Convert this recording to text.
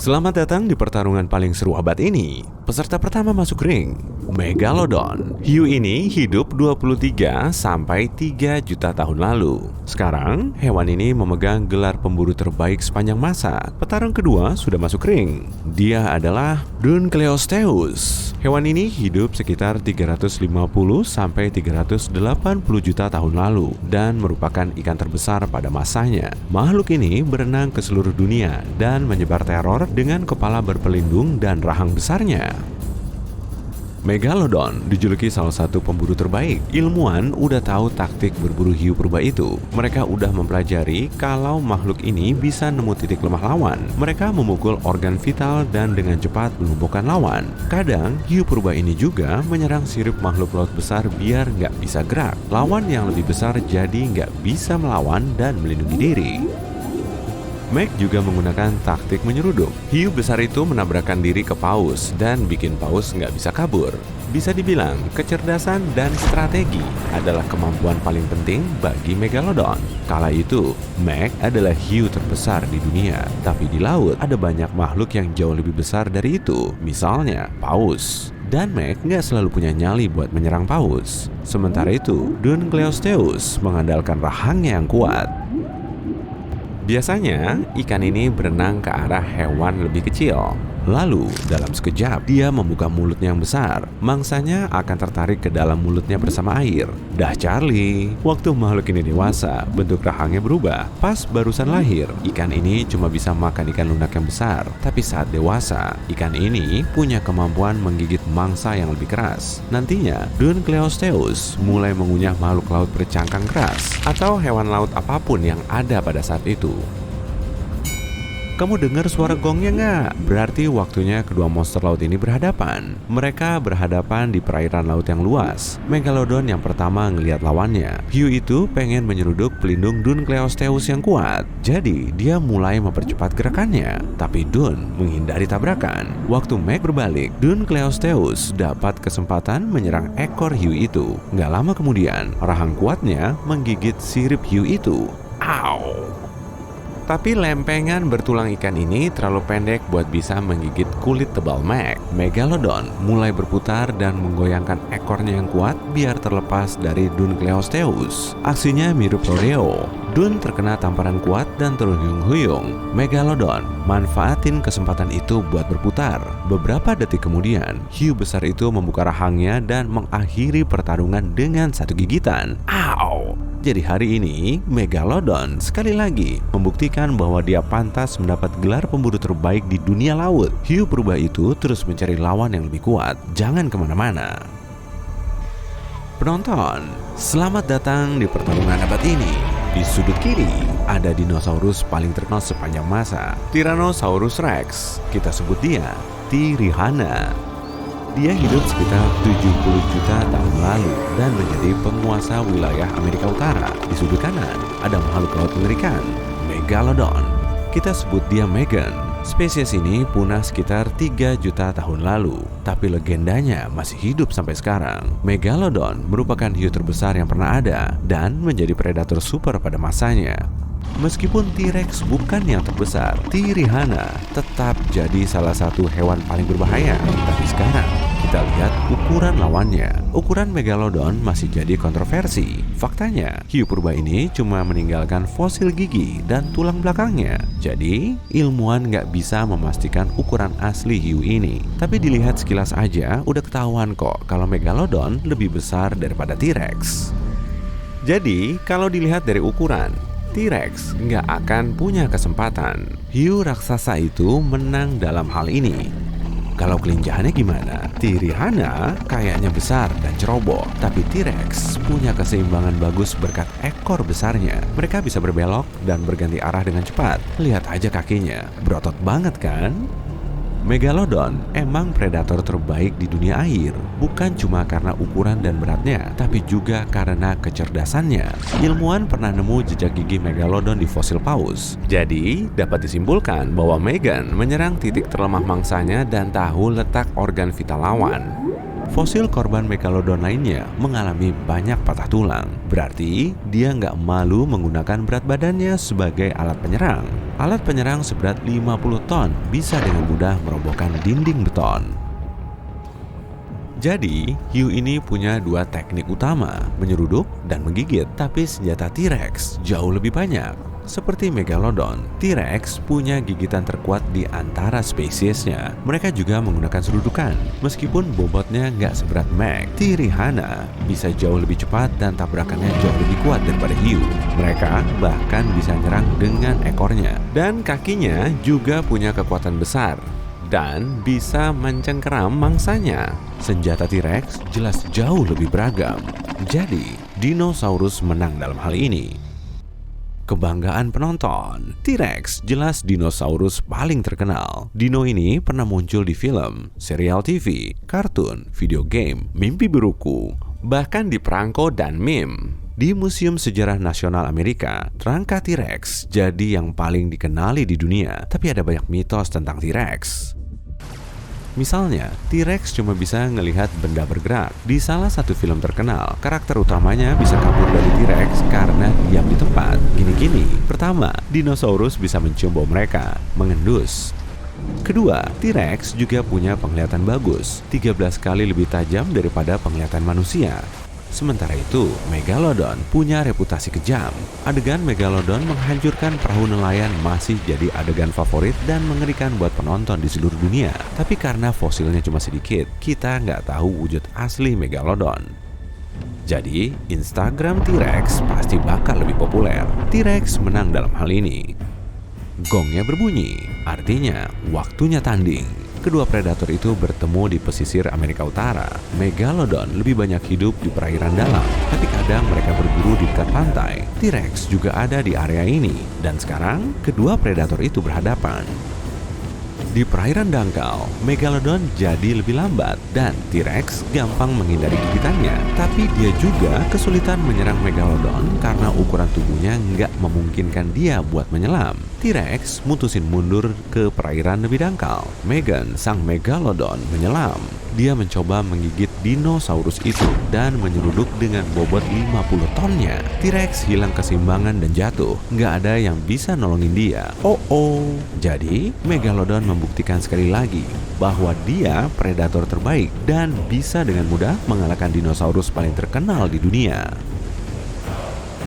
Selamat datang di pertarungan paling seru abad ini. Peserta pertama masuk ring, Megalodon. Hiu ini hidup 23 sampai 3 juta tahun lalu. Sekarang, hewan ini memegang gelar pemburu terbaik sepanjang masa. Petarung kedua sudah masuk ring. Dia adalah Dunkleosteus. Hewan ini hidup sekitar 350 sampai 380 juta tahun lalu dan merupakan ikan terbesar pada masanya. Makhluk ini berenang ke seluruh dunia dan menyebar teror dengan kepala berpelindung dan rahang besarnya. Megalodon dijuluki salah satu pemburu terbaik. Ilmuwan udah tahu taktik berburu hiu purba itu. Mereka udah mempelajari kalau makhluk ini bisa nemu titik lemah lawan. Mereka memukul organ vital dan dengan cepat melumpuhkan lawan. Kadang, hiu purba ini juga menyerang sirip makhluk laut besar biar nggak bisa gerak. Lawan yang lebih besar jadi nggak bisa melawan dan melindungi diri. Meg juga menggunakan taktik menyeruduk. Hiu besar itu menabrakkan diri ke paus dan bikin paus nggak bisa kabur. Bisa dibilang, kecerdasan dan strategi adalah kemampuan paling penting bagi Megalodon. Kala itu, Meg adalah hiu terbesar di dunia. Tapi di laut, ada banyak makhluk yang jauh lebih besar dari itu. Misalnya, paus. Dan Meg nggak selalu punya nyali buat menyerang paus. Sementara itu, Dunkleosteus mengandalkan rahangnya yang kuat. Biasanya, ikan ini berenang ke arah hewan lebih kecil. Lalu, dalam sekejap, dia membuka mulutnya yang besar. Mangsanya akan tertarik ke dalam mulutnya bersama air. Dah Charlie, waktu makhluk ini dewasa, bentuk rahangnya berubah. Pas barusan lahir, ikan ini cuma bisa makan ikan lunak yang besar. Tapi saat dewasa, ikan ini punya kemampuan menggigit mangsa yang lebih keras. Nantinya, Dunkleosteus mulai mengunyah makhluk laut bercangkang keras atau hewan laut apapun yang ada pada saat itu. Kamu dengar suara gongnya nggak? Berarti waktunya kedua monster laut ini berhadapan. Mereka berhadapan di perairan laut yang luas. Megalodon yang pertama ngelihat lawannya. Hiu itu pengen menyeruduk pelindung Dunkleosteus yang kuat. Jadi dia mulai mempercepat gerakannya. Tapi Dun menghindari tabrakan. Waktu Meg berbalik, Dunkleosteus dapat kesempatan menyerang ekor hiu itu. Nggak lama kemudian, rahang kuatnya menggigit sirip hiu itu. Au! Tapi lempengan bertulang ikan ini terlalu pendek buat bisa menggigit kulit tebal Meg. Megalodon mulai berputar dan menggoyangkan ekornya yang kuat biar terlepas dari Dunkleosteus. Aksinya mirip rodeo. Dun terkena tamparan kuat dan terhuyung-huyung. Megalodon manfaatin kesempatan itu buat berputar. Beberapa detik kemudian, hiu besar itu membuka rahangnya dan mengakhiri pertarungan dengan satu gigitan. Au! Jadi hari ini, Megalodon sekali lagi membuktikan bahwa dia pantas mendapat gelar pemburu terbaik di dunia laut. Hiu purba itu terus mencari lawan yang lebih kuat. Jangan kemana-mana. Penonton, selamat datang di pertarungan abad ini. Di sudut kiri, ada dinosaurus paling terkenal sepanjang masa, Tyrannosaurus Rex. Kita sebut dia Tirihana. Dia hidup sekitar 70 juta tahun lalu dan menjadi penguasa wilayah Amerika Utara. Di sudut kanan, ada makhluk laut mengerikan, Megalodon. Kita sebut dia Megan. Spesies ini punah sekitar 3 juta tahun lalu, tapi legendanya masih hidup sampai sekarang. Megalodon merupakan hiu terbesar yang pernah ada dan menjadi predator super pada masanya. Meskipun T-Rex bukan yang terbesar, Tirihana tetap jadi salah satu hewan paling berbahaya. Tapi sekarang, kita lihat ukuran lawannya. Ukuran Megalodon masih jadi kontroversi. Faktanya, hiu purba ini cuma meninggalkan fosil gigi dan tulang belakangnya. Jadi, ilmuwan nggak bisa memastikan ukuran asli hiu ini. Tapi dilihat sekilas aja, udah ketahuan kok kalau Megalodon lebih besar daripada T-Rex. Jadi, kalau dilihat dari ukuran, T-Rex nggak akan punya kesempatan. Hiu raksasa itu menang dalam hal ini. Kalau kelincahannya gimana? Tirihana kayaknya besar dan ceroboh, tapi T-Rex punya keseimbangan bagus berkat ekor besarnya. Mereka bisa berbelok dan berganti arah dengan cepat. Lihat aja kakinya, berotot banget kan? Megalodon emang predator terbaik di dunia air, bukan cuma karena ukuran dan beratnya, tapi juga karena kecerdasannya. Ilmuwan pernah nemu jejak gigi Megalodon di fosil paus. Jadi, dapat disimpulkan bahwa Megan menyerang titik terlemah mangsanya dan tahu letak organ vital lawan. Fosil korban Megalodon lainnya mengalami banyak patah tulang. Berarti dia nggak malu menggunakan berat badannya sebagai alat penyerang. Alat penyerang seberat 50 ton bisa dengan mudah merobohkan dinding beton. Jadi, hiu ini punya dua teknik utama, menyeruduk dan menggigit. Tapi senjata T-Rex jauh lebih banyak. Seperti Megalodon, T-Rex punya gigitan terkuat di antara spesiesnya. Mereka juga menggunakan serudukan. Meskipun bobotnya nggak seberat Meg, T-Rihana bisa jauh lebih cepat dan tabrakannya jauh lebih kuat daripada hiu. Mereka bahkan bisa nyerang dengan ekornya. Dan kakinya juga punya kekuatan besar dan bisa mencengkeram mangsanya. Senjata T-Rex jelas jauh lebih beragam. Jadi, dinosaurus menang dalam hal ini. Kebanggaan penonton, T-Rex jelas dinosaurus paling terkenal. Dino ini pernah muncul di film, serial TV, kartun, video game, mimpi buruku, bahkan di perangko dan meme. Di Museum Sejarah Nasional Amerika, kerangka T-Rex jadi yang paling dikenali di dunia. Tapi ada banyak mitos tentang T-Rex. Misalnya, T-Rex cuma bisa ngelihat benda bergerak. Di salah satu film terkenal, karakter utamanya bisa kabur dari T-Rex karena diam di tempat. Gini-gini. Pertama, dinosaurus bisa mencium bau mereka, mengendus. Kedua, T-Rex juga punya penglihatan bagus, 13 kali lebih tajam daripada penglihatan manusia. Sementara itu, Megalodon punya reputasi kejam. Adegan Megalodon menghancurkan perahu nelayan masih jadi adegan favorit dan mengerikan buat penonton di seluruh dunia. Tapi karena fosilnya cuma sedikit, kita nggak tahu wujud asli Megalodon. Jadi, Instagram T-Rex pasti bakal lebih populer. T-Rex menang dalam hal ini. Gongnya berbunyi, artinya waktunya tanding. Kedua predator itu bertemu di pesisir Amerika Utara. Megalodon lebih banyak hidup di perairan dalam, tapi kadang mereka berburu di dekat pantai. T-Rex juga ada di area ini, dan sekarang kedua predator itu berhadapan. Di perairan dangkal, Megalodon jadi lebih lambat dan T-Rex gampang menghindari gigitannya. Tapi dia juga kesulitan menyerang Megalodon karena ukuran tubuhnya nggak memungkinkan dia buat menyelam. T-Rex mutusin mundur ke perairan lebih dangkal. Megan, sang Megalodon, menyelam. Dia mencoba menggigit dinosaurus itu dan menyeruduk dengan bobot 50 tonnya. T-Rex hilang keseimbangan dan jatuh. Nggak ada yang bisa nolongin dia. Jadi, Megalodon membuktikan sekali lagi bahwa dia predator terbaik dan bisa dengan mudah mengalahkan dinosaurus paling terkenal di dunia.